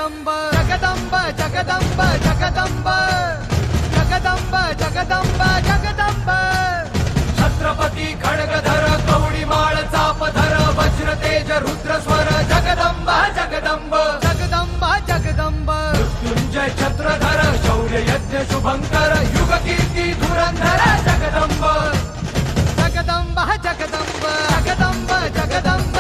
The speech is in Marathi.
जगदंब जगदंब जगदंब जगदंब जगदंब जगदंब जगदंब छत्रपती खड्गधर कवडी माळ चापधर वज्र तेज रुद्र स्वर जगदंब जगदंब जगदंब जगदंब मृत्युंजय छत्रधर शौर्य यज्ञ शुभंकर युग कीर्ती धुरंधर जगदंब जगदंब जगदंब जगदंब जगदंब